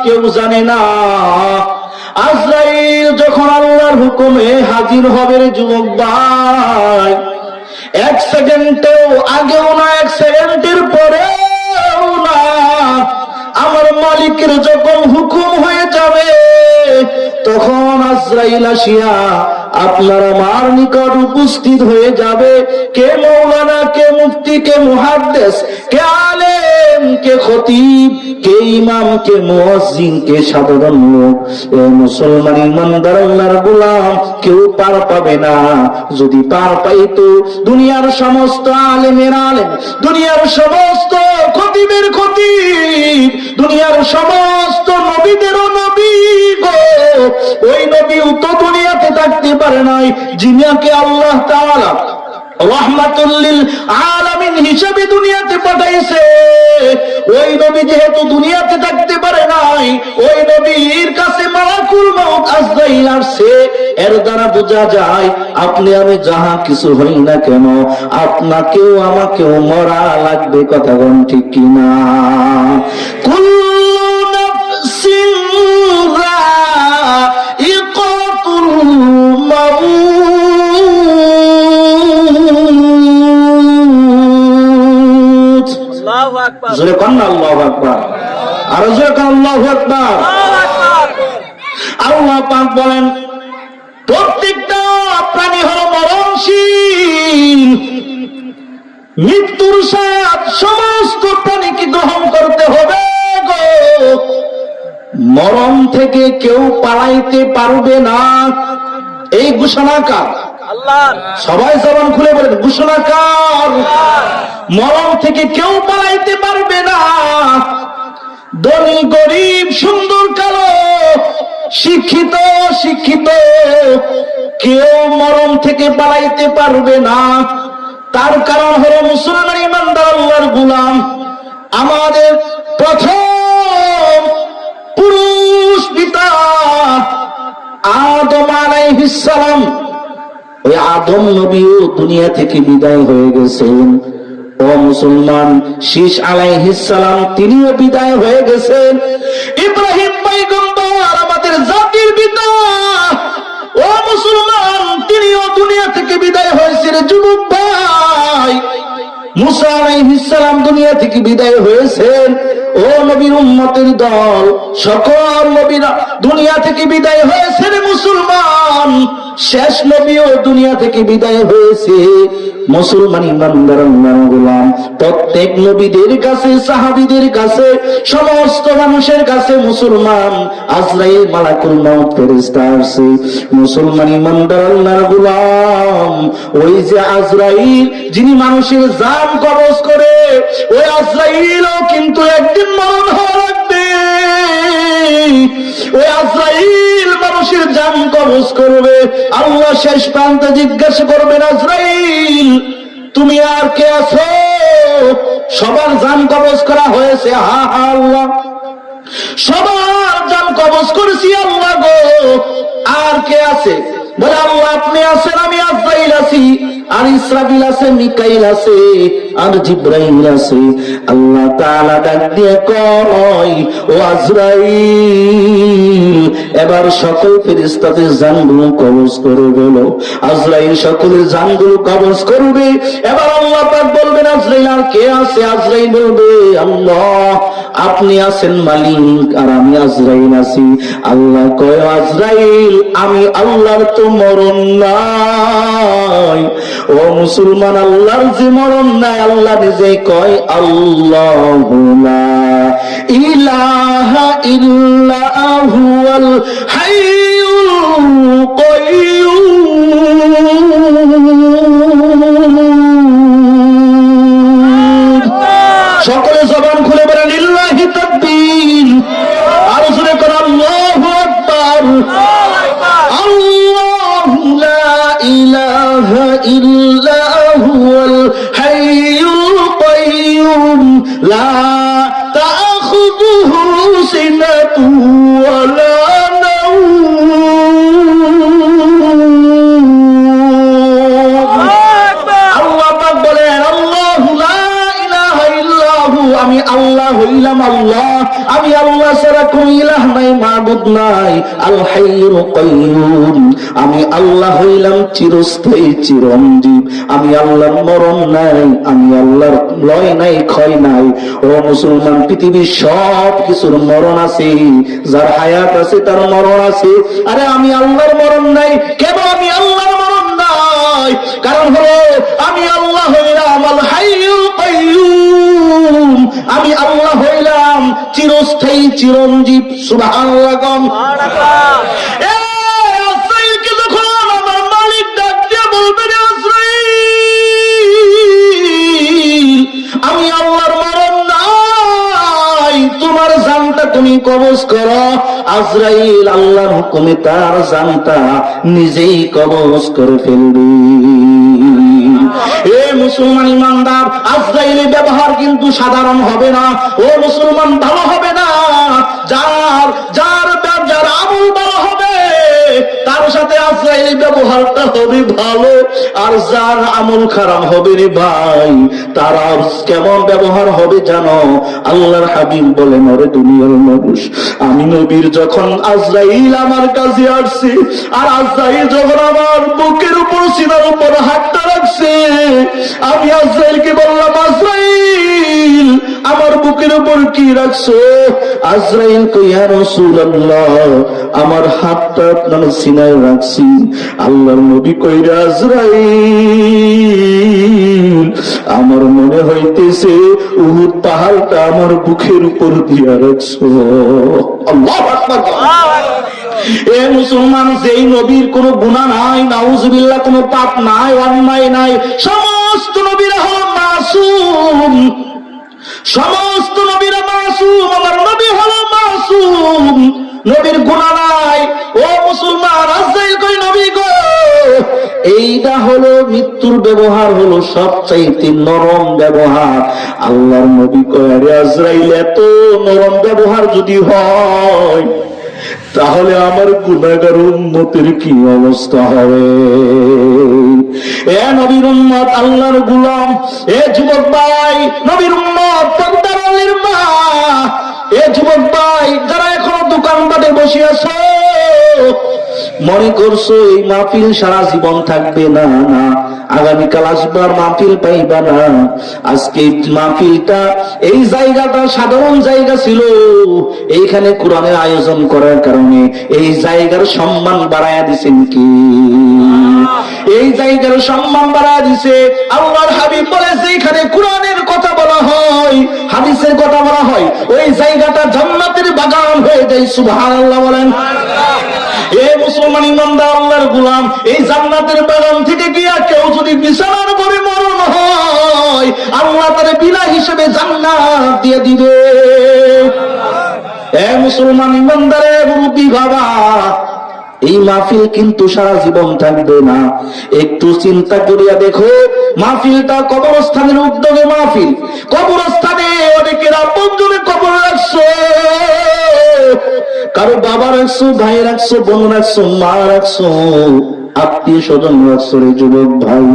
কেউ জানে না। আজরাইল যখন আল্লাহর হুকুমে হাজির হবে রে যুবক ভাই, 1 সেকেন্ডেও আগেও না, 1 সেকেন্ডের পরেও না, আমার মালিকের যখন হুকুম হয়ে যাবে তখন আজরাইল আসিয়া আপনার আমার নিকট উপস্থিত হয়ে যাবে। কে মৌলানা, কে মুফতি, কে মুহাদ্দিস, কে আলেম, কে খতিব, কে ইমাম, কে মুয়াজ্জিন, কে সাধারণ লোক, এ মুসলমান ইমানদার আল্লাহর গোলাম কেউ পার পাবে না। যদি পার পাইতো দুনিয়ার সমস্ত আলেমের আলেম, দুনিয়ার সমস্ত খতিবের খতিব, দুনিয়ার সমস্ত নবীদেরও নবী গো, ওই নবীও তো দুনিয়াতে থাকতে পারে নাই, যিনাকে আল্লাহ তাআলা রাহমাতুল লিল আলামিন হিসেবে দুনিয়াতে পাঠাইছে। ওই নবী যেহেতু দুনিয়াতে থাকতে পারে নাই, ওই নবীর কাছে মালাকুল মউত আজরাইল আসছে। এর দ্বারা বোঝা যায় আপনি আমি যাহা কিছু হই না কেন, আপনাকেও আমাকেও মরা লাগবে। কথা কোন ঠিক কিনা? কুল্লু নাফসিন যায়িকাতুল মাউত। আল্লাহু আকবার। জোরে কোন আল্লাহু আকবার। আর জোরে কোন আল্লাহু আকবার। আল্লাহ পাক বলেন প্রত্যেকটা প্রাণী হলো মরণশীল, মৃত্যুর স্বাদ সমস্ত প্রাণীকে গ্রহণ করতে হবে গো। মরণ থেকে কেউ পালাইতে পারবে না। এই ঘোষণাকার আল্লাহ, সবাই জবান খুলে বলেন ঘোষণাকার। মরণ থেকে কেউ পালাইতে পারবে না। ধনী গরিব, সুন্দর কালো, শিক্ষিত শিক্ষিত, কেউ মরণ থেকে পালাইতে পারবে না। তার কারণ হলো মুসলমান ইমানদার আল্লাহর গোলাম। আমাদের প্রথম পুরুষ পিতা আদম আলাইহিস সালাম, ওই আদম নবীও দুনিয়া থেকে বিদায় হয়ে গেছেন। ও মুসলমান, শীষ আলাইহিস সালাম তিনিও বিদায় হয়ে গেছেন। ইব্রাহিম পয়গম্বর আমাদের জাতির পিতা, ও মুসলমান, তিনিও দুনিয়া থেকে বিদায় হয়েছেন। যুবক ভাই, মুসা আলাইহিস সালাম দুনিয়া থেকে বিদায় হয়েছেন। ও নবীর উম্মতের দল, সকল নবীরা দুনিয়া থেকে বিদায় হয়েছেন। মুসলমান, শেষ নবীও দুনিয়া থেকে বিদায় হয়েছে। মুসলমান ইমানদার আল্লাহর গোলাম, প্রত্যেক নবীদের কাছে, সাহাবীদের কাছে, সমস্ত মানুষের কাছে মুসলমান আজরাইল মালাকুল মউত ফেরেশতা আছে। মুসলমান ইমানদার আল্লাহর গোলাম, ওই যে আজরাইল যিনি মানুষের জান কবজ করে, ওই আজরাইলও কিন্তু একদিন মরণ হওয়া লাগবে। ওই আজরাইল মানুষের জান কবজ করবে। আল্লাহ শেষ প্রান্তে জিজ্ঞাসা করবেন, আজরাইল তুমি আর কে আছো? সবার জান কবজ করা হয়েছে। হা হা আল্লাহ, সবার জান কবজ করেছি আল্লাহ গো, আর কে আছে? বলে আল্লাহ আপনি আছেন, আমি আজরাইল আছি, আর ইসরাফিল আছে, মিকাইল আছে, আর জিবরাইল আছে। আল্লাহ তাআলা ডাক দিয়ে কয়, ও আজরাইল, এবার সকল ফেরেশতাদের জানগুলো কবজ করে গেল। আজরাইল সকলের জানগুলো কবজ করবে। এবার আল্লাহ পাক বলবেন, আজরাইল আর কে আছে? আজরাইল বলবে, আল্লাহ আপনি আছেন মালিক, আর আমি আজরাইল আছি। আল্লাহ কয়, আজরাইল আমি আল্লাহর তো মরণ নাই। ও মুসলমান, আল্লাহর যে মরণ নাই, আল্লাহ নিজে কয়, আল্লাহু লা ইলাহা ইল্লা হুয়াল হাইয়ুল কাইয়্যুম। সকলে জবান খুলে বলেন লিল্লাহি তাকবীর। আর জোরে করে আল্লাহু আকবার। আল্লাহু লা ইলাহা ইল্লা হুয়াল হাইয়ুল কাইয়্যুম লা তাখুযুহু সিনাতুন ওয়া লা নাওম। আল্লাহ পাক বলেন, আল্লাহু লা ইলাহা ইল্লা হু, আমি আল্লাহ হইলাম আল্লাহ, আমি আল্লাহ ছাড়া কোন ইলাহ নাই, মাবুদ নাই, আল হাইয়ুল কাইয়ুম। আমি আল্লাহ হইলাম চিরস্থায়ী চিরঞ্জীব। আমি আল্লাহর মরণ নাই, আমি আল্লাহর লয় নাই, ক্ষয় নাই। ও মুসলমান, পৃথিবীর সব কিছুর মরণ আছে, যার হায়াত আছে তার মরণ আছে। আরে আমি আল্লাহর মরণ নাই, কেন আমি আল্লাহর মরণ নাই? কারণ হলো আমি আল্লাহ হইলাম আল হাইয়ুল কাইয়ুম। আমি আল্লাহ হইলাম চিরস্থায়ী চিরঞ্জীব। সুবহানাল্লাহ। আজরাইলকে যখন আমার মালিক ডাক দিয়ে বলবে, আজরাইল আমি আল্লাহর মরণ নাই, তোমার জানটা তুমি কবজ করো। আজরাইল আল্লাহর হুকুমে তার জানটা নিজেই কবজ করে ফেলবে। এ মুসলমান ইমানদার, আজরাইলের ব্যবহার কিন্তু সাধারণ হবে না। ও মুসলমান, ভালো হবে না। যার যার যার আমল ভালো হবে তার সাথে আজরাইলের ব্যবহারটা হবে ভালো, আর যার আমল খারাপ হবে রে ভাই, তার কেমন ব্যবহার হবে জানো? আল্লাহর হাবিব বলেন, ওরে দুনিয়ার মানুষ, আমি নবীর যখন আজরাইল আমার কাছে আসছে, আর আজরাইল যখন আমার বুকের উপর সিনার উপর হাতটা রাখছে, আমি আজরাইলকে বললাম, আজরাইল আমার বুকের উপর কি রাখছো? আজরাইল কই, ইয়া রাসূলুল্লাহ আমার হাতটা আপনার সিনায় রাখছি। আল্লাহর নবী কইরা, আজরাইল আমার মনে হইতেছে উহুদ পাহাড়টা আমার বুকের উপর দিয়া রাখছো। আল্লাহু আকবার। এ মুসলমান, যেই নবীর কোনো গুনাহ নাই, নাউজুবিল্লাহ, কোনো পাপ নাই, অন্যায় নাই, সমস্ত নবীরা হলো মাসুম। সমস্ত নবীরা মাসুম, আমার নবী হলো মাসুম, নবীর গুনাহ নাই। ও মুসলমান, আজরাইল কই, নবী গো, এইটা হলো মৃত্যুর ব্যবহার, হলো সবচাইতে নরম ব্যবহার। আল্লাহর নবী কয়, আরে আজরাইল এত নরম ব্যবহার যদি হয়, তাহলে আমার গুনাহগার উম্মতের কি অবস্থা হবে? এ নবীর উম্মত, আল্লাহর গোলাম, এ যুবক ভাই, নবীর উম্মত, পর্দার আলীর মা, এ যুবক ভাই যারা এখনো দোকানপাটে বসে আছো, মনে করছো এই মাহফিল সারা জীবন থাকবে, না না, আগামীকাল আসবার মাহফিল পাইবা না। আজকে মাহফিলটা, এই জায়গাটা সাধারণ জায়গা ছিল, এইখানে কোরআনের আয়োজন করার কারণে এই জায়গার সম্মান বাড়ায়া দিছেন কি? এই জায়গার সম্মান বাড়ায়া দিছে। আল্লাহর হাবিব বলে, যেখানে কোরআনের কথা বলা হয়, হাদিসের কথা বলা হয়, ওই জায়গাটা জান্নাতের বাগান হয়ে যায়। সুবহানাল্লাহ বলেন। এ মুসলমান ইমানদার, আল্লাহর গোলাম, এই জান্নাতের বাগান থেকে গিয়া কেউ যদি বিছানার উপরে মরণ হয়, আল্লাহ তারে বিনা হিসেবে জান্নাত দিয়ে দিবে। এ মুসলমান ইমানদারে, মুরব্বি বাবা, এই মাহফিল কিন্তু সারা জীবন থাকবে না। একটু চিন্তা করিয়া দেখো, মাহফিলটা কবরস্থানের উদ্যোগে মাহফিল। কবরস্থানে অনেকের আপনজনে কবর রাখছো, কারো বাবা রাখছো, ভাই রাখছো, বোন রাখছো, মা রাখছো, আত্মীয় স্বজন রাখছো। রে যুবক ভাই,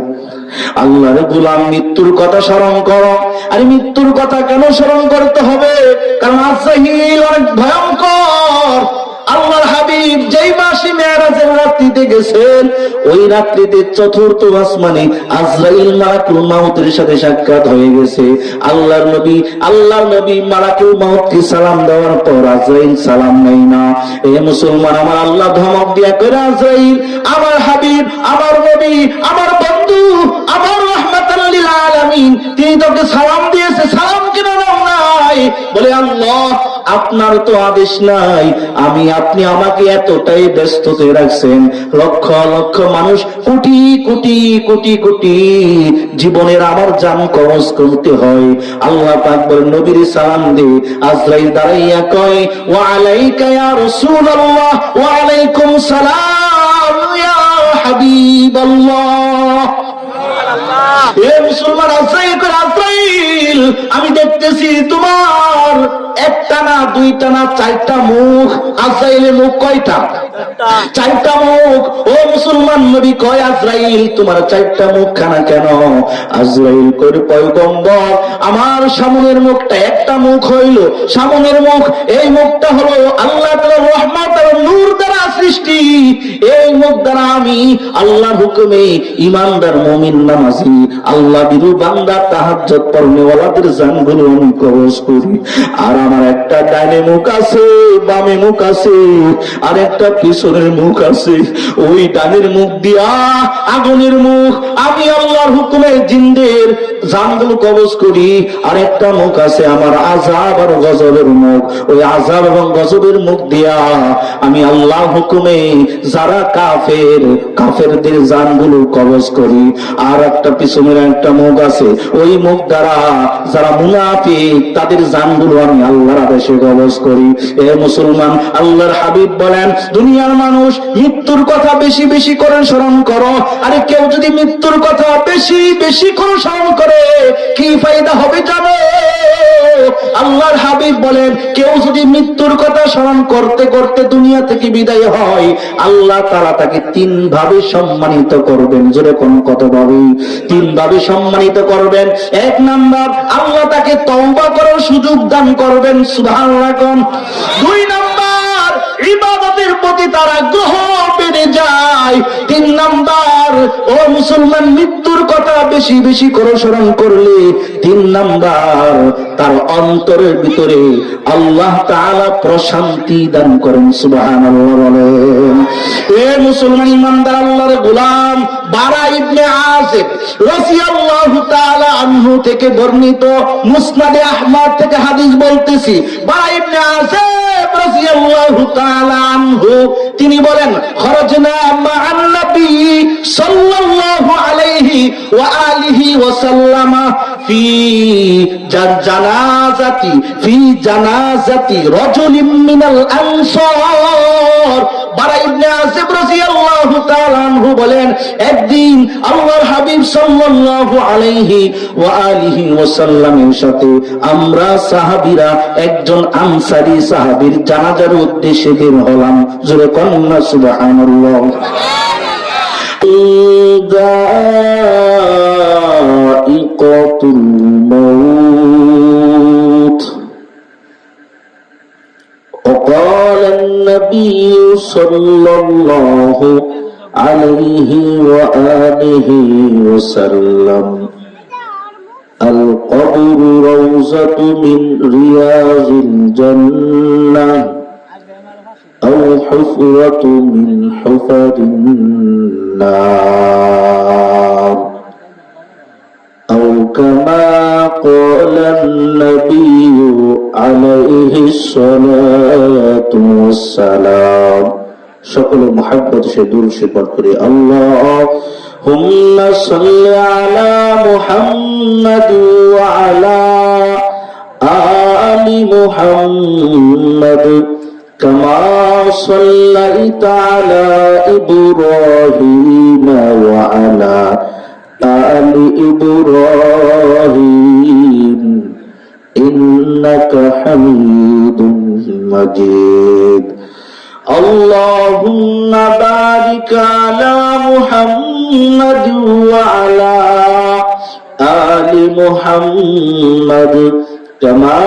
আল্লাহর গোলাম, মৃত্যুর কথা স্মরণ করো। আর মৃত্যুর কথা কেন স্মরণ করতে হবে? কারণ আজরাইল অনেক ভয়ঙ্কর। আল্লাহর হাবিব যেই মাসে মেরাজের রাত্রিতে গেছেন, ওই রাত্রিতে চতুর্থ আসমানে আজরাইল মালাকুল মাউতের সাথে সাক্ষাৎ হয়ে গেছে। আল্লাহর নবী মালাকুল মাউতকে সালাম দেওয়ার পর আজরাইল সালাম নেই না। এ মুসলমান, আমার আল্লাহ ধমক দিয়া করে, আজরাইল আমার হাবিব, আমার নবী, আমার বন্ধু, আমার রাহমাতাল লিল আলামিন, তিনি তোকে সালাম দিয়েছে, সালাম কেন নাও নাই? বলে, আল্লাহ আপনার তো আদেশ নাই, আপনি আমাকে এতটাই ব্যস্ততে রাখছেন, লক্ষ লক্ষ মানুষ, কোটি কোটি কোটি কোটি জীবনের আমার জান কবজ করতে হয়। আল্লাহ পাক বলেন, নবীর সালাম দে। আজরাইল দাঁড়াইয়া কয়, ওয়া আলাইকা ইয়া রাসূলুল্লাহ, ওয়া আলাইকুম সালাম ইয়া হাবিবাল্লাহ। এ মুসলমান, আজরাইল কয়, আজরাইল আজরাইল, আমি দেখতেছি তোমার একটা না দুইটা না চারটা মুখ। আজরাইলের মুখ কয়টা? চারটা মুখ। ও মুসলমান নবী কয়, আজরাইল তোমার চারটা মুখ খানা কেন? আজরাইল কই, পয়গম্বর আমার সামনের মুখটা একটা মুখ হইল, সামনের মুখ, এই মুখটা হলো আল্লাহ তাআলার রহমত আর নূর দ্বারা সৃষ্টি। এই মুখ দ্বারা আমি আল্লাহর হুকুমে ইমানদার মুমিন নামাজি আল্লাহ বিরু বান্দা তাহাজ্জুদ পড়নেওয়ালাদের জানগুলো আমি কবজ করি। আর আমার একটা ডাইনে মুখ আছে, বামে মুখ আছে, আর একটা পিছনের মুখ আছে। ওই ডানের মুখ দিয়া আগুনের মুখ আমি আল্লাহর হুকুমে জিনদের জানগুলো কবজ করি। আর একটা মুখ আছে আমার আযাব আর গজবের মুখ। ওই আযাব এবং গজবের মুখ দিয়া আমি আল্লাহর হুকুমে যারা কাফের, কাফেরদের জানগুলো কবজ করি। আর একটা পিছনের একটা মুখ আছে, ওই মুখ দ্বারা যারা মুনাফিক তাদের জানগুলো আমি আল্লাহর আদেশে কবজ করি। এ মুসলমান, আল্লাহর হাবিব বলেন, দুনিয়ার মানুষ মৃত্যুর কথা বেশি বেশি করে স্মরণ করো। আরে কেউ যদি মৃত্যুর কথা বেশি বেশি করে স্মরণ করে কি ফায়দা হবে জানো? আল্লাহর হাবিব বলেন, কেউ যদি মৃত্যুর কথা স্মরণ করতে করতে দুনিয়া থেকে বিদায় হয়, আল্লাহ তাআলা তাকে তিন ভাবে সম্মানিত করবেন। জোরে কোন কত ভাবে? তিন ভাবে সম্মানিত করবেন। এক নাম্বার, আল্লাহ তাকে তওবা করার সুযোগ দান করবেন, সুবহানাল্লাহ। দুই নাম্বার, ইবাদতের প্রতি তার আগ্রহ বেড়ে যায়। তিন নাম্বার, ও মুসলমান, মৃত্যুর কথা বেশি বেশি করে স্মরণ করলে তিন নাম্বার তার অন্তরের ভিতরে আল্লাহ তাআলা প্রশান্তি দান করেন, সুবহানাল্লাহ বলেন। এ মুসলমান ইমানদার আল্লাহর গোলাম বারা ইবনে আযিব রাদিয়াল্লাহু তাআলা আনহু থেকে বর্ণিত, মুসনাদে আহমদ থেকে হাদিস বলতেছি। বারা ইবনে আযিব রাদিয়াল্লাহু তাআলা আনহু তিনি বলেন, খরজনা মা'আন নবী সাল্লাল্লাহু আলাইহি ওয়া আলিহি ওয়া সাল্লামা ফি জানাজাতি রাজুলিন মিনাল আনসার। বারা ইবনে আযিব রাদিয়াল্লাহু তাআলা আনহু বলেন, একদিন আল্লাহর হাবিব সাল্লাল্লাহু আলাইহি ওয়া আলিহি ওয়াসাল্লামের সাথে আমরা সাহাবীরা একজন আনসারী সাহাবীর জানাজার উদ্দেশ্যে বের হলাম। জোরে কন্না সুবহানাল্লাহ। দাইকাতুল মাউত। وقال النبي صلى الله عليه وآله وسلم القبر روضة من رياض الجنة أو حفرة من حفر النار أو كما قال النبي عليه الصلاة والسلام। সকলে মহব্বত সে দূর সে পাঠ করে আল্লাহুম্মা সাল্লি আলা মুহাম্মাদ ওয়া আলা আলি মুহাম্মাদ কামা সাল্লাইতা আলা ইব্রাহিম ওয়া আলা আলি ইব্রাহিম ইন্নাকা হামিদুম মাজিদ। আল্লাহুম্মা বারিক আলা মুহাম্মাদ ওয়া আলা আলি মুহাম্মাদ কামা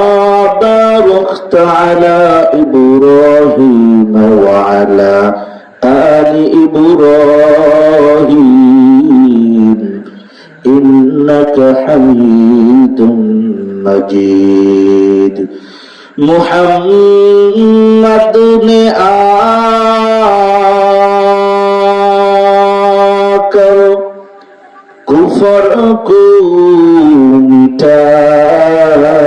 বারাকতা আলা ইব্রাহিম ওয়া আলা আলি ইব্রাহিম ইন্নাকা হামিদুম মাজিদ। मुहम्मद ने आकर कुफर को मिटाया,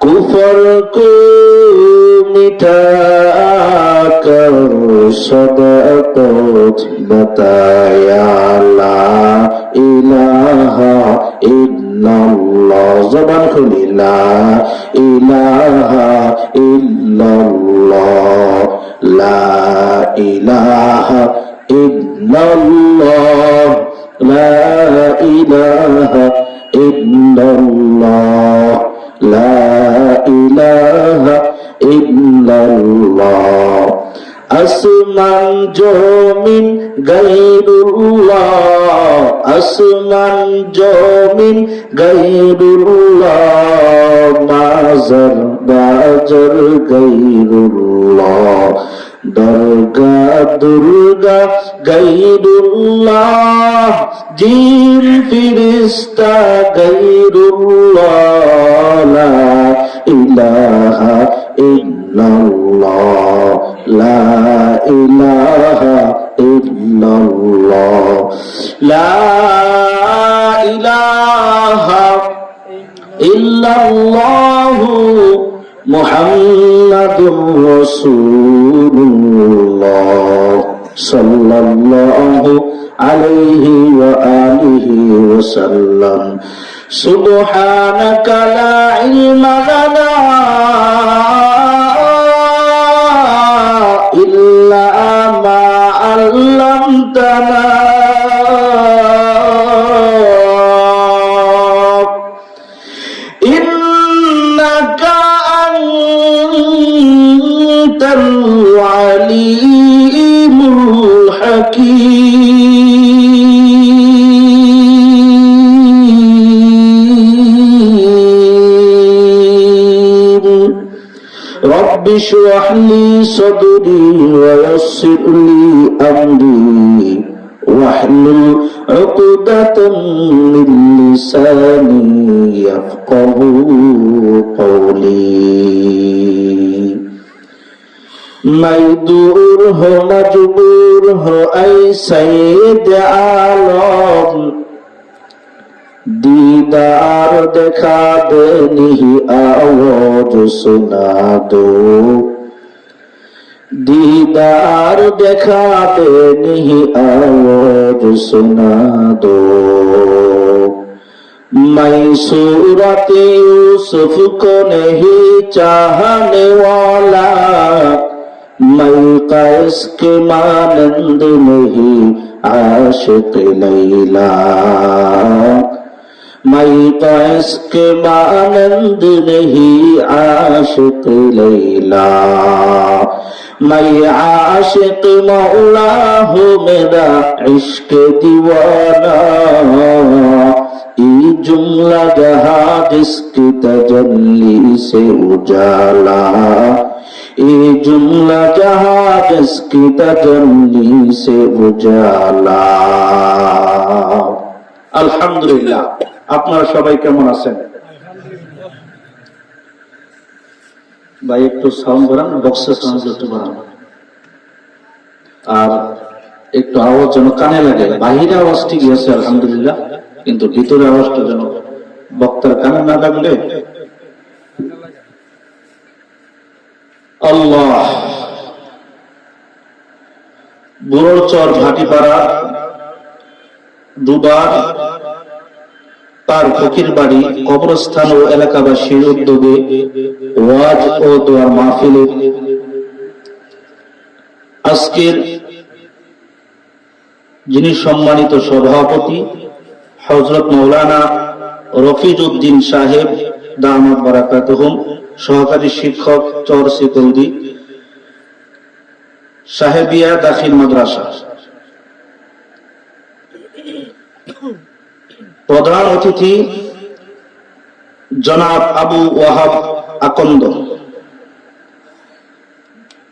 कुफर को मिटाकर सदाकत बताया। ला इलाहा इल्लल्लाह, ज़बान खुली, ला इलाहा इल्लल्लाह, ला इलाहा ইল্লাল্লাহ লা ইলাহা ইল্লাল্লাহ লা ইলাহা ইল্লাল্লাহ আসমান জমিন গায়রুল্লাহ আসমান জমিন গায়রুল্লাহ মাজার বাজার গায়রুল্লাহ দরগা দুর্গা গায়রুল্লাহ জিন ফিরিস্তা গায়রুল্লাহ লা ইলাহা ইল্লাল্লাহ লা ইলাহা ইল্লাল্লাহ লা ইলাহা ইল্লাল্লাহ মুহাম্মাদুর রাসূলুল্লাহ সাল্লাল্লাহু আলাইহি ওয়া আলিহি ওয়া সাল্লাম সুবহানাকা লা ইলমা লানা ইল্লা মা আল্লামতানা ইন্নাকা আনতাল আলীমুল হাকীম رب اشرح لي صدري ويسر لي أمري واحلل عقدة من لساني يفقه قولي मैं दूर हो मजबूर हो ऐ सैयद आलम दीदार देखा दे नहीं आवाज सुना दो दीदार देखा दे नहीं आवाज सुना दो मैं सूरत यूसुफ को नहीं चाहने वाला मैं कैस के मानंद नहीं आशिक लैला मैं कैस के मानंद नहीं आशिक लैला मैं आशिक मौला हूँ मेरा इश्क दीवाना ये जुमला जहाँ जिसकी तजल्ली से उजाला ये जुमला जहाँ जिसकी तजल्ली से उजाला আলহামদুলিল্লাহ আপনারা সবাই কেমন আছেন ভাই একটু সাউন্ড বাড়ান বক্সের সাউন্ড একটু বাড়ান আর একটু আওয়াজ যেন কানে লাগে বাহিরে আওয়াজ ঠিকই আছে আলহামদুলিল্লাহ কিন্তু ভিতরে আওয়াজটা যেন বক্তার কানে না লাগলে আল্লাহ বুড়োচর ভাটিপাড়া দুবার তার ফকির বাড়ি কবরস্থান ও এলাকাবাসীর উদ্যোগে ওয়াজ ও দোয়ার মাহফিলের আজকের যিনি সম্মানিত সভাপতি হযরত মাওলানা রফিজ উদ্দিন সাহেব দামাত বারাকাতুহুম সহকারী শিক্ষক চর সিকলদি সাহেবিয়া দাখিল মাদ্রাসা প্রধান অতিথি জনাব আবু ওয়াহাব আকন্দ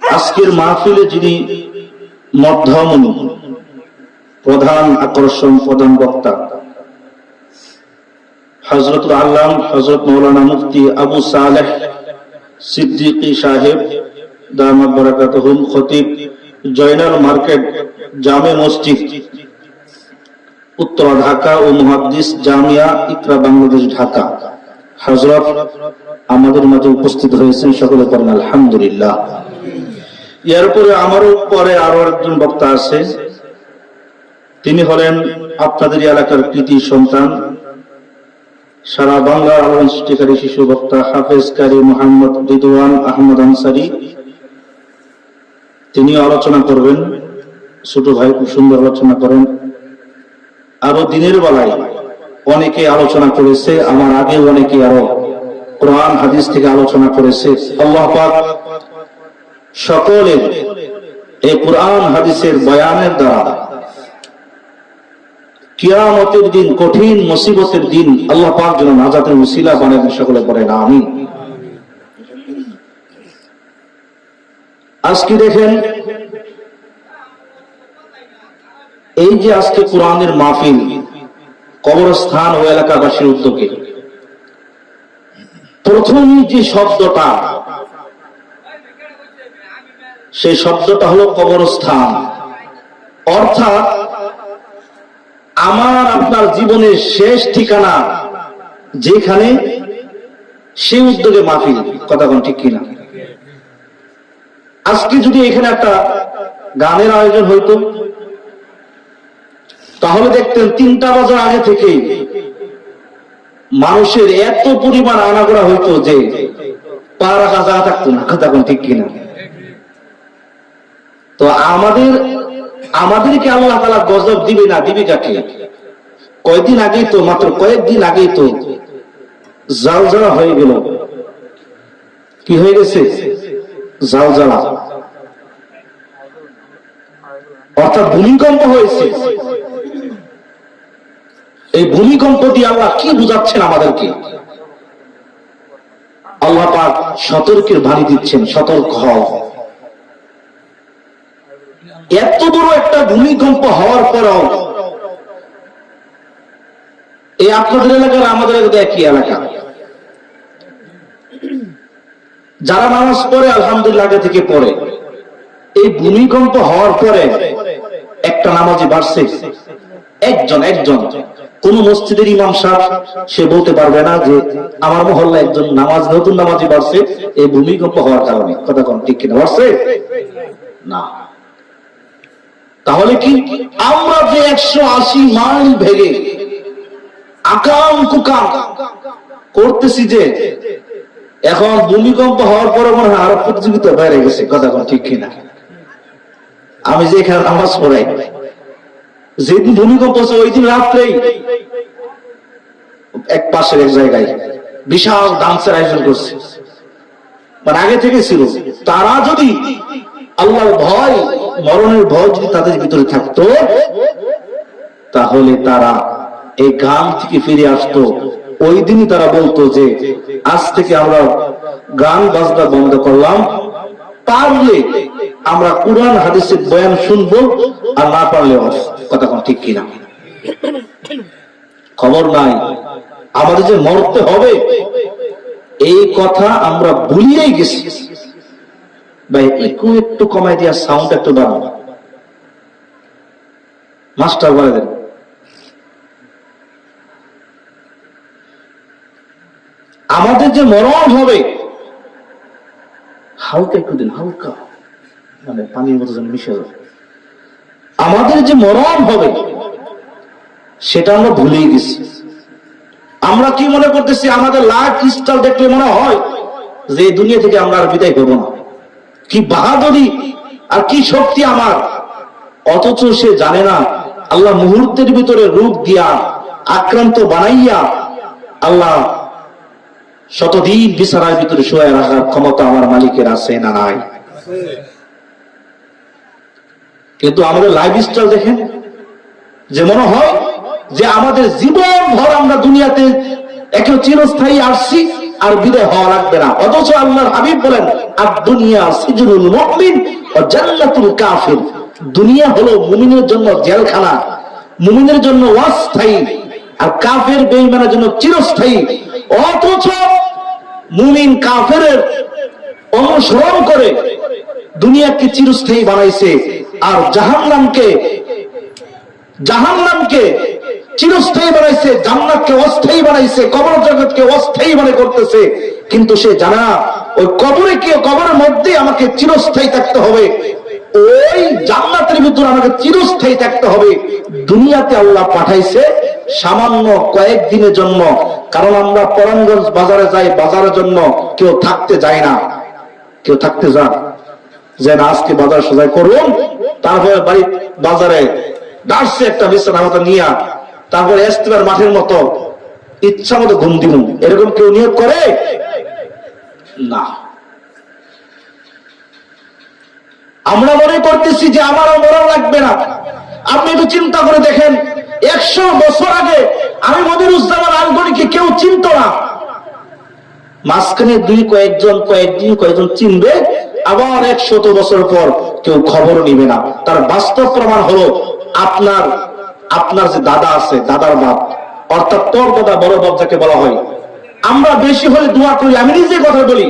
আজকের মাহফিলে যিনি মধ্যমণি প্রধান আকর্ষণ প্রধান বক্তা হযরতুল আল্লাম হযরত মাওলানা মুফতি আবু সালেহ সিদ্দিকী সাহেব দামাত বারাকাতুহুম খতিব জয়নাল মার্কেট জামে মসজিদ উত্তর ঢাকা ও মুহাদ্দিস জামিয়া ইকরা বাংলাদেশ ঢাকা হযরত আমাদের মাঝে উপস্থিত হয়েছেন সকলে পড়েন আলহামদুলিল্লাহ এরপরে আমারও পরে আরো একজন বক্তা আছে তিনি হলেন আপনাদের এলাকার কৃতি সন্তান সারা বাংলার আলোড়ন সৃষ্টিকারী শিশু বক্তা হাফেজ কারি মোহাম্মদ রিদওয়ান আহমদ আনসারী তিনি আলোচনা করবেন ছোট ভাই খুব সুন্দর আলোচনা করেন। আরো দিনের বেলায় অনেকে আলোচনা করেছে, আমার আগে অনেকে আরো কোরআন হাদিস থেকে আলোচনা করেছে। আল্লাহ পাক সকলের এই কোরআন হাদিসের বয়ানের দ্বারা কিয়ামতের দিন, কঠিন মুসিবতের দিন আল্লাহ পাক যেন নাজাতের উসিলা বানাবেন, সকলে পড়েন আমিন। আজকে দেখেন, এই যে আজকে কোরআনের মাহফিল কবরস্থান ও এলাকাবাসীর উদ্যোগে, প্রথমই যে শব্দটা, সেই শব্দটা হলো কবরস্থান। অর্থাৎ আমার আপনার জীবনের শেষ ঠিকানা যেখানে, সেই উদ্যোগে মাহফিল। কথা কোন ঠিক কিনা? আজকে যদি এখানে একটা গানের আয়োজন হইতো, তাহলে দেখতেন 3টা বাজার আগে থেকেই মানুষের এত পরিমাণ আনাগোড়া হইতো যে পা রাখা জায়গা থাকতো না। কথা কোন ঠিক কিনা? তো আমাদেরকে আল্লাহ তাআলা গজব দিবে না, দিবে কাকে? কয়েকদিন আগেই তো, মাত্র কয়েকদিন আগেই তো জালজালা হয়ে গেল। কি হয়ে গেছে? জালজালা, অর্থাৎ ভূমিকম্প হয়েছে। এই ভূমিকম্প দিয়ে আল্লাহ কি বুঝাচ্ছেন আমাদেরকে? আল্লাহ পাক সতর্কের বাণী দিচ্ছেন, সতর্ক হও। এত বড় একটা ভূমিকম্প হওয়ার পরও এই আপনাদের এলাকার আমাদের একই এলাকা, যারা নামাজ পড়ে আলহামদুলিল্লাহ আগে থেকে পড়ে, এই ভূমিকম্প হওয়ার পরে একটা নামাজি বাড়ছে, একজন কোন মসজিদের ইমাম সাহেব সে বলতে পারবে না যে আমার মহল্লা একজন নতুন নামাজি বাড়ছে এই ভূমিকম্প হওয়ার কারণে। কথা কোন ঠিক কিনা? বাড়ছে না। তাহলে কি আমরা যে 180 মাইল ভেগে আকাম কুকাম করতেছি, যে এখন ভূমিকম্প হওয়ার পরে মনে হয় আরো প্রতিযোগিতা বেড়ে গেছে। কথা কোন ঠিক কিনা? আমি যে এখানে নামাজ পড়াই, যেদিন ভূমিকম্প হচ্ছে ওই দিন রাত্রেই এক পাশের এক জায়গায় বিশাল ডান্সের আয়োজন করছে, মানে আগে থেকে ছিল। তারা যদি আল্লাহর ভয়, মরণের ভয় যদি তাদের ভিতরে থাকতো, তাহলে তারা এই গান থেকে ফিরে আসতো। ওই দিনই তারা বলতো যে আজ থেকে আমরা গান বাজনা বন্ধ করলাম, পারলে আমরা কোরআন হাদিসের বয়ান শুনবো, আর না পারলে অফ। কথা কোন ঠিক কিনা? খবর নাই আমাদের যে মরতে হবে, এই কথা আমরা ভুলিয়েই গেছি। ভাই একটু কমাই দিয়া সাউন্ড একটু বাড়াও, মাস্টার বলে দেন। আমাদের যে মরণ হবে, হালকা একটু দিন, হালকা, মানে পানির মতো যেন মিশে যাবে। আমাদের যে মরণ হবে সেটা আমরা ভুলেই গেছি। আমরা কি মনে করতেছি? আমাদের লাইফ স্টাইল দেখলে মনে হয় যে এই দুনিয়া থেকে আমরা আর বিদায় করবো না। কি বাহাদুরি আর কি শক্তি আমার! অথচ সে জানে না আল্লাহ মুহূর্তের ভিতরে রূপ দিয়া আক্রান্ত বানাইয়া আল্লাহ শতদিন বিছানার ভিতরে শুয়ে রাখার ক্ষমতা আমার মালিকের আছে না নাই? কিন্তু আমাদের লাইফস্টাইল দেখেন, যে মনে হয় যে আমাদের জীবন ভর আমরা দুনিয়াতে একে চিরস্থায়ী আসছি, আর বিদায় হওয়া লাগবে না। অথচ আল্লাহর হাবিব বলেন, আর দুনিয়া সিজনুল মুমিন ওয়া জান্নাতুল কাফির। দুনিয়া হলো মুমিনের জন্য জেলখানা, মুমিনের জন্য অস্থায়ী, আর কাফের বেঈমানের জন্য চিরস্থায়ী। অথচ মুমিন কাফেরের অনুসরণ করে দুনিয়াকে চিরস্থায়ী বানাইছে, আর জাহান্নামকে চিরস্থায়ী বানাইছে, জান্নাতকে অস্থায়ী বানাইছে, কবর জগৎকে অস্থায়ী মনে করতেছে। কিন্তু সে জানা ওই কবরে কি, কবরের মধ্যে আমাকে চিরস্থায়ী থাকতে হবে, ওই জান্নাতের ভিতরে আমাকে চিরস্থায়ী থাকতে হবে। দুনিয়াতে আল্লাহ পাঠাইছে সামান্য কয়েকদিনের জন্য, কারণ আমরা পরানগঞ্জ বাজারে যাই বাজারের জন্য, কেউ থাকতে যায় না। কেউ থাকতে যান যে না আজকে বাজার সদাই করুন, তারপরে বাড়ি বাজারে ডাকছে একটা বিছানা মতো নিয়া, তারপরে ইস্তেমার মাঠের মতো ইচ্ছা মতো ঘুম দিব, এরকম কেউ নিয়োগ করে না। আমরা মনে করতেছি যে আমারও মরণ লাগবে না। আপনি একটু চিন্তা করে দেখেন, 100 বছর আগে আমি মনিরুজ্জামান আলগনিকে কেউ চিনত না, মাঝখানে কয়েকজন চিনবে, আবার 100 বছর পর কেউ খবর নিবে না। তার বাস্তব প্রমাণ হলো আপনার যে দাদা আছে, দাদার বাপ, অর্থাৎ তোর দাদা, বড় বাপ যাকে বলা হয়, আমরা বেশি হলে দোয়া করি, আমি নিজে কথা বলি,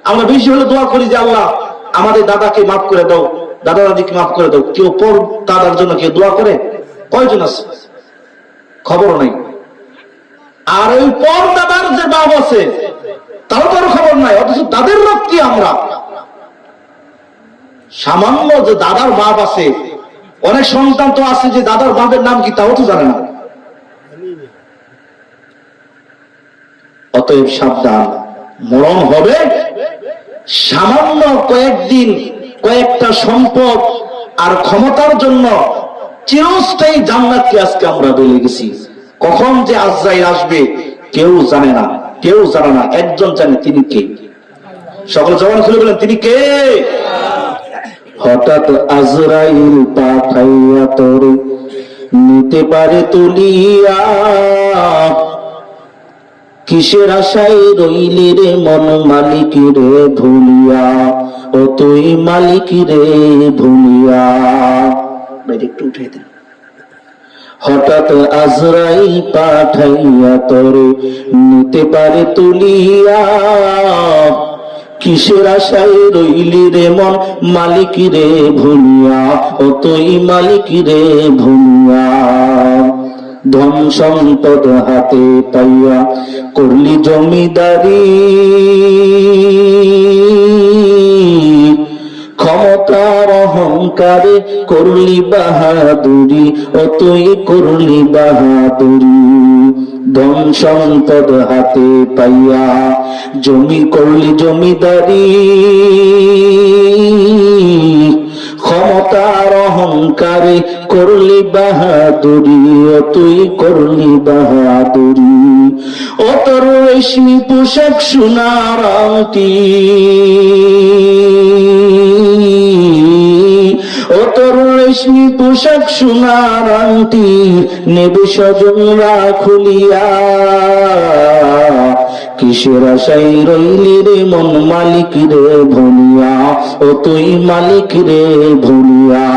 আমরা বেশি হলে দোয়া করি যে আল্লাহ আমাদের দাদাকে মাফ করে দাও, দাদা দাদিকে মাফ করে দাও। কেউ পর দাদার জন্য কেউ দোয়া করে? কয়জন আছে? খবরও নেই। আর ওই পর দাদার যে বাপ আছে তারও তার খবর নাই, অথচ তাদের রক্তি আমরা। সামান্য যে দাদার বাপ আছে, অনেক সন্তান তো আছে যে দাদার বাপের নাম কি তাও তো জানে না। অতএব সাবধান, মরণ হবে সামান্য কয়েকদিন, কয়েকটা সম্পদ আর ক্ষমতার জন্য চিরস্থায়ী জান্নাতকে আজকে আমরা বলে গেছি। কখন যে আজরাইল আসবে কেউ জানে না, কেউ জানে না, একজন জানে, তিনি কে? সকল জবান খুলে বলেন, তিনি কে? হঠাৎ আজরাইল পাঠাইয়া তোরে নিতে পারে তুলিয়া, কিসের আশায় রইলি রে মন মালিক রে ভুলিয়া, ও তুই মালিক রে ভুলিয়া। একটু উঠে দেন। হঠাৎ আজরাইল পাঠাইয়া তোরে নিতে পারে তুলিয়া, কিসের আশায় রইলি রে মন মালিক রে ভুলিয়া, ও তুই মালিক রে ভুলিয়া। ধন সম্পদ হাতে পাইয়া করলি জমিদারি, ক্ষমতার অহংকারে করলি বাহাদুরি, ও তুই করলি বাহাদুরি। ধন সম্পদ হাতে পাইয়া জমি করলি জমিদারি, ক্ষমতার অহংকারে করলি বাহাদুরি, ও তুই করলি বাহাদুরি। ও তোর রেশমি পোশাক সোনার আংটি, ও তোর রেশমি পোশাক সোনার আংটি নেবে স্বজনরা খুলিয়া, কিসের আশায় রইলি রে মন মালিক রে ভুলিয়া, ও তুই মালিক রে ভুলিয়া।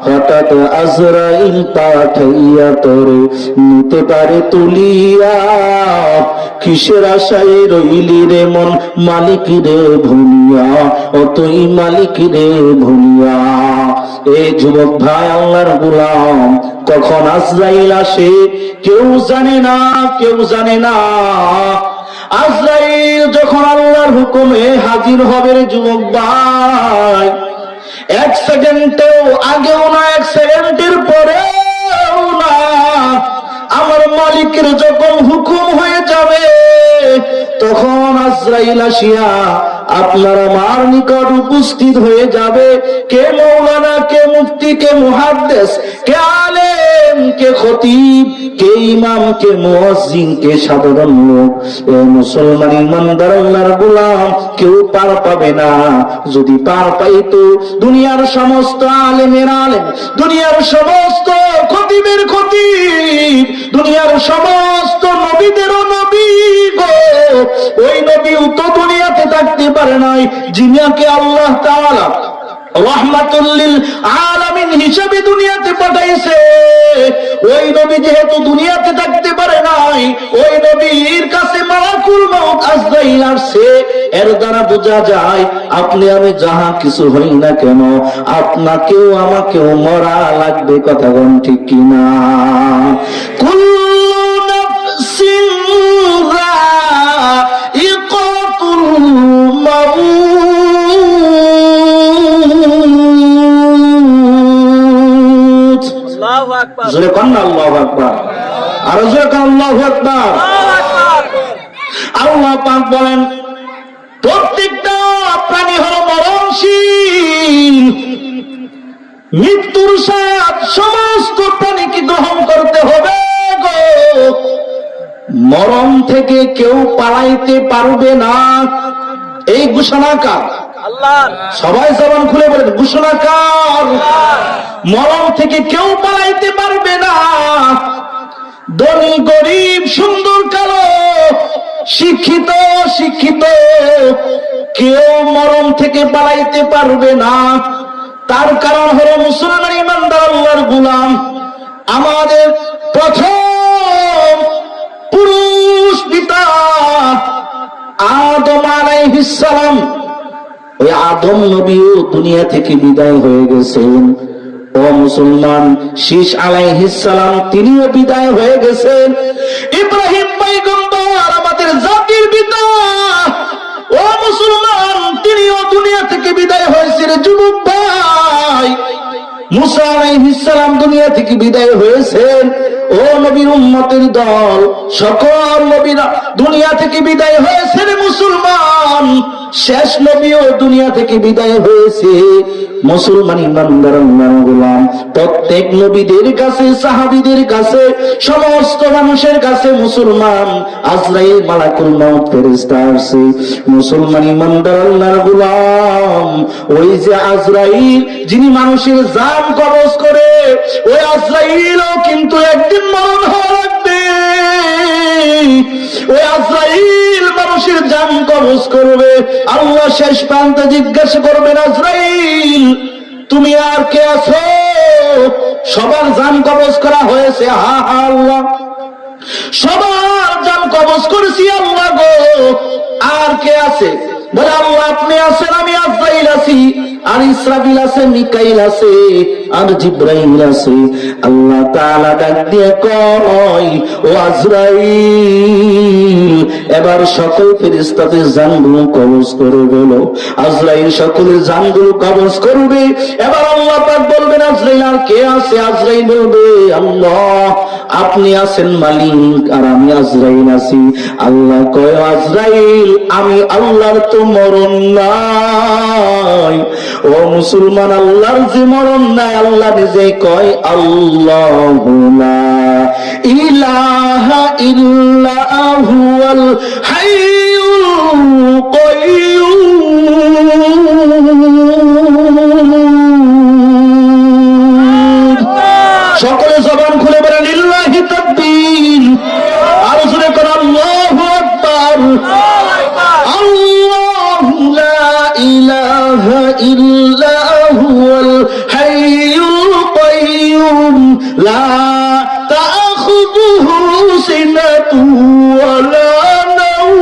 হঠাৎ আজরাইল পাঠাইয়া তোরে নিতে পারে তুলিয়া, কিসের আশায় রইলি রে মন মালিক রে ভুলিয়া, ও তুই মালিক রে ভুলিয়া। এ যুবক ভাই, আল্লাহর গোলাম, কখন আজরাইল আসে কেউ জানে না, কেউ জানে না। আজরাইল যখন আল্লাহর হুকুমে হাজির হবে রে যুবক ভাই, 1 সেকেন্ডেও আগেও না, 1 সেকেন্ডের পরেও না, আমার মালিকের যখন হুকুম হয়ে যাবে তখন আজরাইল আসিয়া আপনার আমার নিকট উপস্থিত হয়ে যাবে। কে মৌলানা, কে মুফতি, কে মুহাদ্দিস, কে আলেম, কে খতিব, কে ইমাম, কে মুয়াজ্জিন, কে সাধারণ লোক, এ মুসলমান ইমানদার আল্লাহর গোলাম কেউ পার পাবে না। যদি পার পাইতো দুনিয়ার সমস্ত আলেমের আলেম, দুনিয়ার সমস্ত খতিবের খতিব, দুনিয়ার সমস্ত নবীদেরও নবী গো, ওই নবীও তো দুনিয়াতে থাকতে পারে নাই, যিনাকে আল্লাহ তাআলা রাহমাতুল লিল আলামিন হিসেবে দুনিয়াতে পাঠাইছে। ওই নবী যেহেতু দুনিয়াতে থাকতে পারে নাই, ওই নবীর কাছে মালাকুল মউত আজরাইল আসছে। এর দ্বারা বোঝা যায় আপনি আমি যাহা কিছু হই না কেন, আপনাকেও আমাকেও মরা লাগবে। কথা বলেন ঠিক কিনা? কুল্লু নাফসিন যায়িকাতুল মাউত। আল্লাহু আকবার। জোরে কান্না আল্লাহু আকবার। আর জোরে কান্না আল্লাহু আকবার। আল্লাহ পাক বলেন, প্রত্যেকটা প্রাণী হলো মরণশীল। গ্রহণ করতে হবে গো। মরণ থেকে কেউ পালাইতে পারবে না। এই ঘোষণা কার? সবাই জবান খুলে বলেন, ঘোষণা কার? মরণ থেকে কেউ পালাইতে পারবে না। ধনী গরিব, সুন্দর কালো, শিক্ষিত শিক্ষিত, কেউ মরণ থেকে পালাইতে পারবে না। তার কারণ হলো মুসলমান ইমানদার আল্লাহর গোলাম। আমাদের প্রথম পুরুষ পিতা আদম আলাইহিস সালাম, ওই আদম নবীও দুনিয়া থেকে বিদায় হয়ে গেছেন। ও মুসলমান, শীষ আলাইহিস সালাম তিনিও বিদায় হয়ে গেছেন। ইব্রাহিম পয়গম্বর আমাদের জাতির পিতা, ও মুসলমান, তিনিও দুনিয়া থেকে বিদায় হয়েছেন। যুবক ভাই, মুসা আলাইহিস সালাম দুনিয়া থেকে বিদায় হয়েছেন। ও নবীর উম্মতের দল, সকল নবীরা দুনিয়া থেকে বিদায় হয়েছেন। মুসলমান, শেষ নবীও দুনিয়া থেকে বিদায় হয়েছে। মুসলমান ইমানদার আল্লাহর গোলাম, প্রত্যেক নবীদের কাছে, সাহাবীদের কাছে, সমস্ত মানুষের কাছে মুসলমান আজরাইল মালাকুল মউত ফেরেশতা আছে। মুসলমান ইমানদার আল্লাহর গোলাম, ওই যে আজরাইল যিনি মানুষের জান কবজ করে, ওই আজরাইলও কিন্তু একদিন মরণ হওয়া লাগবে। ওই আজরাইল মানুষের জান কবজ করবে। আল্লাহ শেষ প্রান্তে জিজ্ঞাসা করবেন, আজরাইল তুমি আর কে আছো? সবার জান কবজ করা হয়েছে। হা হা আল্লাহ, সবার জান কবজ করেছি আল্লাহ গো, আর কে আছে? বলে আল্লাহ আপনি আছেন, আমি আজরাইল আছি, আর ইসরাফিল আছে, মিকাইল আছে, আর জিব্রাইল আছে। আল্লাহ তাআলা ডাক দিয়ে কয়, ও আজরাইল, এবার সকল ফেরেশতাদের জানগুলো কবজ করে বলো। আজরাইল সকলের জানগুলো কবজ করবে। এবার আল্লাহ পাক বলবেন, আজরাইল আর কে আছে? আজরাইল বলবে, আল্লাহ আপনি আছেন মালিক, আর আমি আজরাইল আছি। আল্লাহ কয়, আজরাইল আমি আল্লাহর তো মরণ নাই। ও মুসলমান, আল্লাহর যে মরণ নাই, আল্লাহ নিজে কয়, আল্লাহু লা ইলাহা ইল্লা হুয়াল হাইয়ুল কাইয়্যুম। সকলে জবান খুলে বলেন, লিল্লাহি তাকবীর। আর জোরে করে আল্লাহু আকবার। আল্লাহু লা ইলাহা ইল্লা হুয়াল হাইয়ুল কাইয়্যুম লা তাখুযুহু সিনাতুন ওয়া লা নাওম।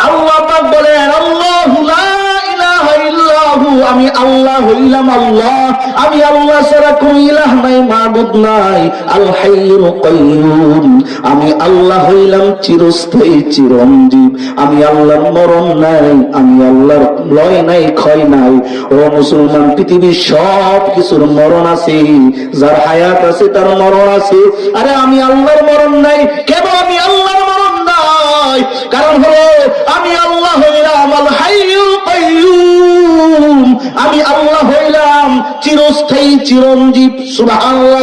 আল্লাহ পাক বলেন, আল্লাহু লা ইলাহা ইল্লা হু, আমি আল্লাহ হইলাম আল্লাহ, আমি আল্লাহ ছাড়া কোন ইলাহ নাই, মাবুদ নাই। আল হাইয়ুল কাইয়্যুম, আমি আল্লাহ হইলাম চিরস্থায়ী, চিরঞ্জীব। আমি আল্লাহর মরণ নাই, আমি আল্লাহর লয় নাই, ক্ষয় নাই। ও মুসলমান, পৃথিবীর সব কিছুর মরণ আছে, যার হায়াত আছে তার মরণ আছে। আরে আমি আল্লাহর মরণ নাই, কেন আমি আল্লাহর মরণ নাই? কারণ হলো আমি আল্লাহ হইলাম আল হাইয়ুল কাইয়্যুম, আমি আল্লাহ হইলাম চিরস্থায়ী, চিরঞ্জীব। সুবহানাল্লাহ।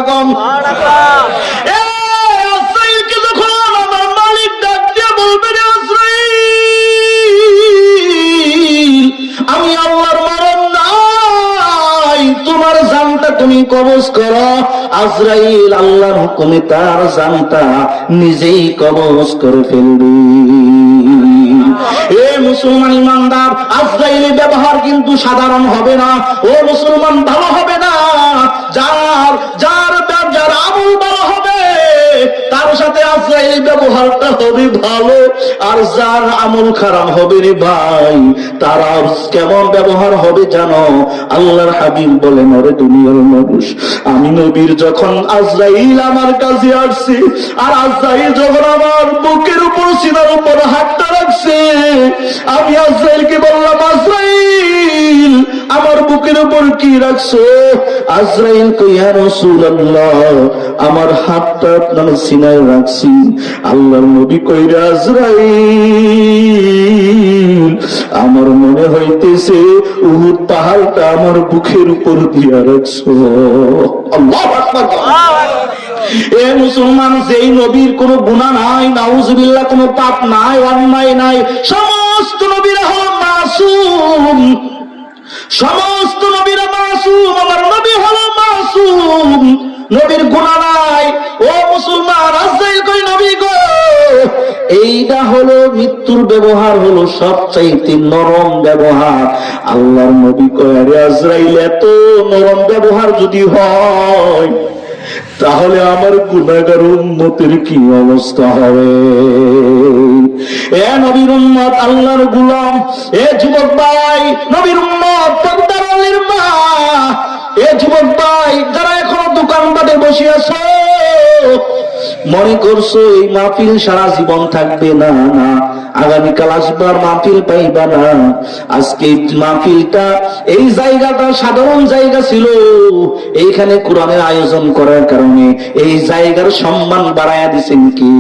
আজরাইলকে যখন আমার মালিক ডাক দিয়ে বলবেন, আজরাইল আমি আল্লাহর মরণ নাই, তোমার জানটা তুমি কবজ করো। আজরাইল আল্লাহর হুকুমে তার জানটা নিজেই কবজ করে ফেলবে। এ মুসলমান ইমানদার, আজরাইলের ব্যবহার কিন্তু সাধারণ হবে না। ও মুসলমান, ভালো হবে না। যার যার যার আমল ভালো হবে, তার সাথে আজরাইলের ব্যবহারটা হবে ভালো। আর যার আমল খারাপ হবে রে ভাই, তার কেমন ব্যবহার হবে জানো? আল্লাহর হাবিব বলেন, ওরে দুনিয়ার মানুষ, আমি নবীর যখন আজরাইল আমার কাছে আসছে, আর আজরাইল যখন আমার বুকের উপর, সিনার উপর হাতটা রাখছে, আমি আজরাইলকে বললাম, আজরাইল আমার বুকের উপর কি রাখছো? আজরাইল কই ইয়া রাসূলুল্লাহ, আমার হাতটা আপনার সিনায় রাখছি। আল্লাহর নবী কই রে আজরাইল, আমার মনে হইতেছে উহুদ পাহাড়টা আমার বুকের উপর দিয়া রাখছো। আল্লাহু আকবার। এ মুসলমান, যেই নবীর কোনো গুনাহ নাই, নাউজুবিল্লাহ, কোনো পাপ নাই, অন্যায় নাই, সমস্ত নবীরা হলো মাসুম, সমস্ত নবীরা মাসুম, আমার নবী হলো মাসুম, নবীর গুনাহ নাই। ও মুসলমান, আজরাইল কই নবী গো, এইটা হলো মৃত্যুর ব্যবহার, হলো সবচাইতে নরম ব্যবহার। আল্লাহর নবী কয় আরে আজরাইল, এত নরম ব্যবহার যদি হয় তাহলে আমার গুনাহগার উম্মতের কি অবস্থা হবে? এ নবীর উম্মত, আল্লাহর গোলাম, এ যুবক ভাই, নবীর উম্মত, পর্দার আলীর মা, এ যুবক ভাই যারা এখনো দোকানপাটে বসে আছো, মনে করছো এই মাহফিল সারা জীবন থাকবে, না না, আগামীকাল আসবার মাহফিল পাইবা না। আজকে মাহফিলটা, এই জায়গাটা সাধারণ জায়গা ছিল, এইখানে কোরআনের আয়োজন করার কারণে এই জায়গার সম্মান বাড়ায়া দিছেন কি?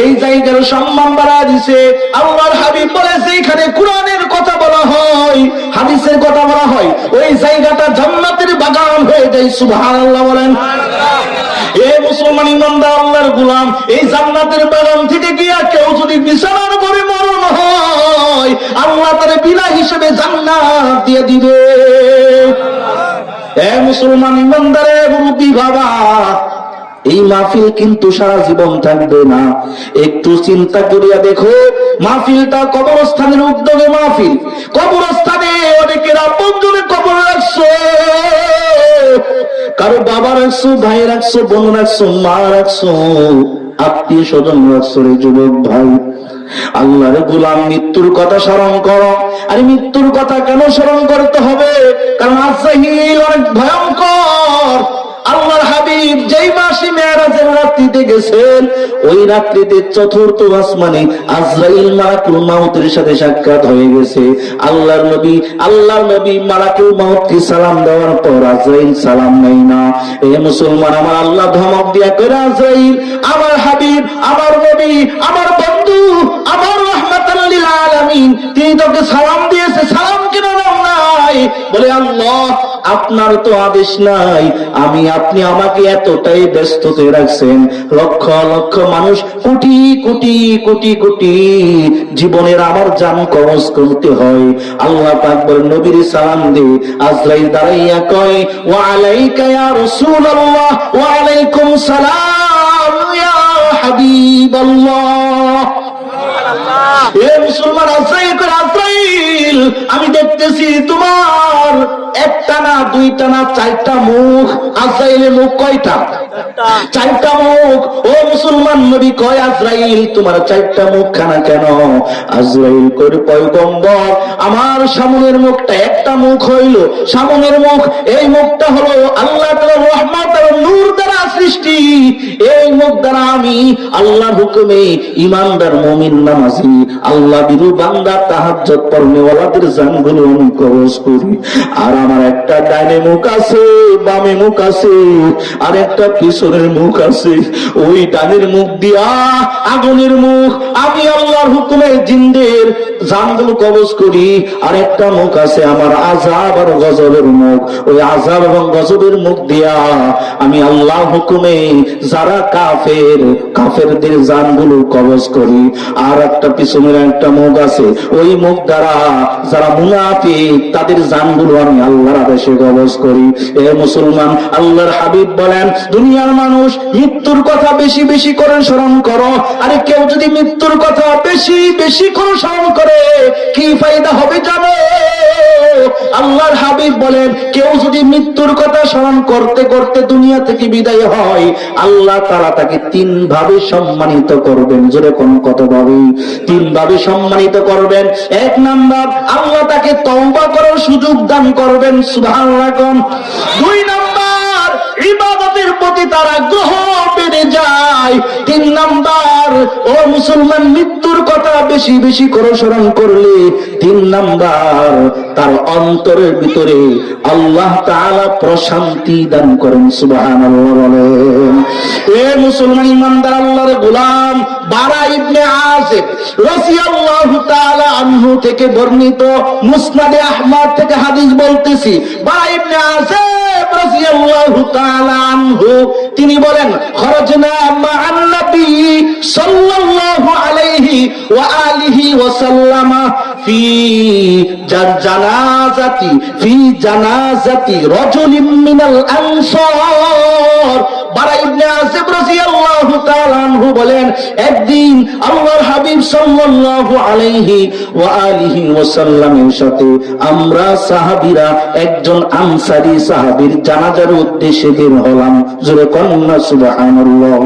এই জায়গার সম্মান বাড়ায়া দিছে। আল্লাহর হাবিব বলেছে এখানে কোরআনের কথা বলা হয়, হাদিসের কথা বলা হয়, ওই জায়গাটা জান্নাতের বাগান হয়ে যায়। সুবহানাল্লাহ বলেন। এ মুসলমান ইমানদার আল্লাহর গোলাম, এই জান্নাতের বাগান থেকে গিয়া কেউ যদি বিছানার পরে মরণ হয়, আল্লাহ তার বিনা হিসেবে জান্নাত দিয়ে দিবে। এ মুসলমান ইমানদারে মুরব্বি বাবা, এই মাহফিল কিন্তু সারা জীবন থাকবে না। একটু চিন্তা করিয়া দেখো, মাহফিলটা কবরস্থানের উদ্যোগে মাহফিল, কবরস্থানে অনেকের আপনজনে কবর রাখছো, কারো বাবা রাখছো, ভাই রাখছো, বোন রাখছো, মা রাখছো, আত্মীয় স্বজন রাখছো। রে যুবক ভাই, আল্লাহর গোলাম, মৃত্যুর কথা স্মরণ করো। আরে মৃত্যুর কথা কেন স্মরণ করতে হবে? কারণ আজরাইল অনেক ভয়ঙ্কর। আল্লাহর হাবিব যেই মাসে মেরাজের রাত্রিতে গেছেন, ওই রাত্রিতে চতুর্থ আসমানে আজরাইল মালাকুল মাউতের সাথে সাক্ষাৎ হয়ে গেছে। আল্লাহর নবী মালাকুল মাউতকে সালাম দেওয়ার পর আজরাইল সালাম নেই না। এ মুসলমান, আমার আল্লাহ ধমক দিয়া কইরা, আজরাইল আমার হাবিব, আমার নবী, আমার বন্ধু, আমার রাহমাতাল লিল আলামিন, তিনি তোকে সালাম দিয়েছে, সালাম কেন নাও নাই? বলে আল্লাহ, আপনার তো আদেশ নাই, আপনি আমাকে এতটাই ব্যস্ততে রাখছেন, লক্ষ লক্ষ মানুষ, কোটি কোটি কোটি কোটি জীবনের আমার জান কবজ করতে হয়। আল্লাহ পাক বলেন নবীর সালাম দে। আজরাইল দাঁড়াইয়া কয়, ওয়া আলাইকা ইয়া রাসূলুল্লাহ, ওয়া আলাইকুম সালাম ইয়া হাবিবাল্লাহ। এ মুসলমান, আজরাইল, আমি দেখতেছি তোমার একটা না, দুইটা না, চারটা মুখ। আজরাইলের মুখ কয়টা? চারটা মুখ। ও মুসলমান, নবী কয়, আজরাইল তোমার চারটা মুখ খানা কেন? আজরাইল কই, পয়গম্বর, আমার সামনের মুখটা একটা মুখ হইল, সামনের মুখ, এই মুখটা হলো আল্লাহ তাআলার রহমত আর নূর দ্বারা সৃষ্টি। এই মুখ দ্বারা আমি আল্লাহর হুকুমে ইমানদার মুমিন নামাজি আল্লাহ বিরু বান্দা তাহাজ্জুদ পড়নেওয়ালাদের জানগুলো আমি কবজ করি। আর আমার একটা ডাইনে মুখ আছে, বামে মুখ আছে, আর একটা পিছনের মুখ আছে। ওই ডানের মুখ দিয়া, আগুনের মুখ, আমি আল্লাহর হুকুমে জিনদের জানগুলো কবজ করি। আর একটা মুখ আছে আমার আযাব আর গজবের মুখ, ওই আযাব এবং গজবের মুখ দিয়া আমি আল্লাহর হুকুমে যারা কাফেরদের জানগুলো কবজ করি। আর একটা পিছনের একটা মুখ আছে, ওই মুখ দ্বারা যারা মুনাফিক তাদের জানগুলো আমি আল্লাহর আদেশে কবজ করি। এ মুসলমান, আল্লাহর হাবিব বলেন, দুনিয়ার মানুষ মৃত্যুর কথা বেশি বেশি করে স্মরণ করো। আরে কেউ যদি মৃত্যুর কথা বেশি বেশি করে স্মরণ করে কি ফায়দা হবে জানো? আল্লাহর হাবিব বলেন, কেউ যদি মৃত্যুর কথা স্মরণ করতে করতে দুনিয়া থেকে বিদায় হয়, আল্লাহ তাআলা তাকে তিন ভাবে সম্মানিত করবেন। জোরে কোন কত ভাবে? তিন ভাবে সম্মানিত করবেন। এক নাম্বার, আল্লাহ তাকে তওবা করার সুযোগ দান করবেন। সুবহানাল্লাহ। দুই নাম্বার, ইবাদতের প্রতি তার আগ্রহ বেড়ে যায়। তিন নাম্বার, ও মুসলমান, মৃত্যুর কথা বেশি বেশি করে স্মরণ করলে 3 নাম্বার তার অন্তরের ভিতরে আল্লাহ তাআলা প্রশান্তি দান করেন। সুবহানাল্লাহ বলেন। এ মুসলমান ইমানদার আল্লাহর গোলাম, বারা ইবনে আযিব রাদিয়াল্লাহু তাআলা আনহু থেকে বর্ণিত, মুসনাদে আহমদ থেকে হাদিস বলতেছি। বারা ইবনে আযিব রাদিয়াল্লাহু তাআলা আনহু তিনি বলেন, খরজনা মা'আন নবী সাল্লাল্লাহু আলাইহি ওয়া আলিহি ওয়া সাল্লামা ফি জানাজাতি রাজুলিন মিনাল আনসার। বারা ইবনে আযিব রাদিয়াল্লাহু তাআলা আনহু বলেন, একদিন আল্লাহর হাবিব সাল্লাল্লাহু আলাইহি ওয়া আলিহি ওয়াসাল্লামের সাথে আমরা সাহাবীরা একজন আনসারী সাহাবীর জানাজার উদ্দেশ্যে বের হলাম। জোরে কন্যা সুবহানাল্লাহ।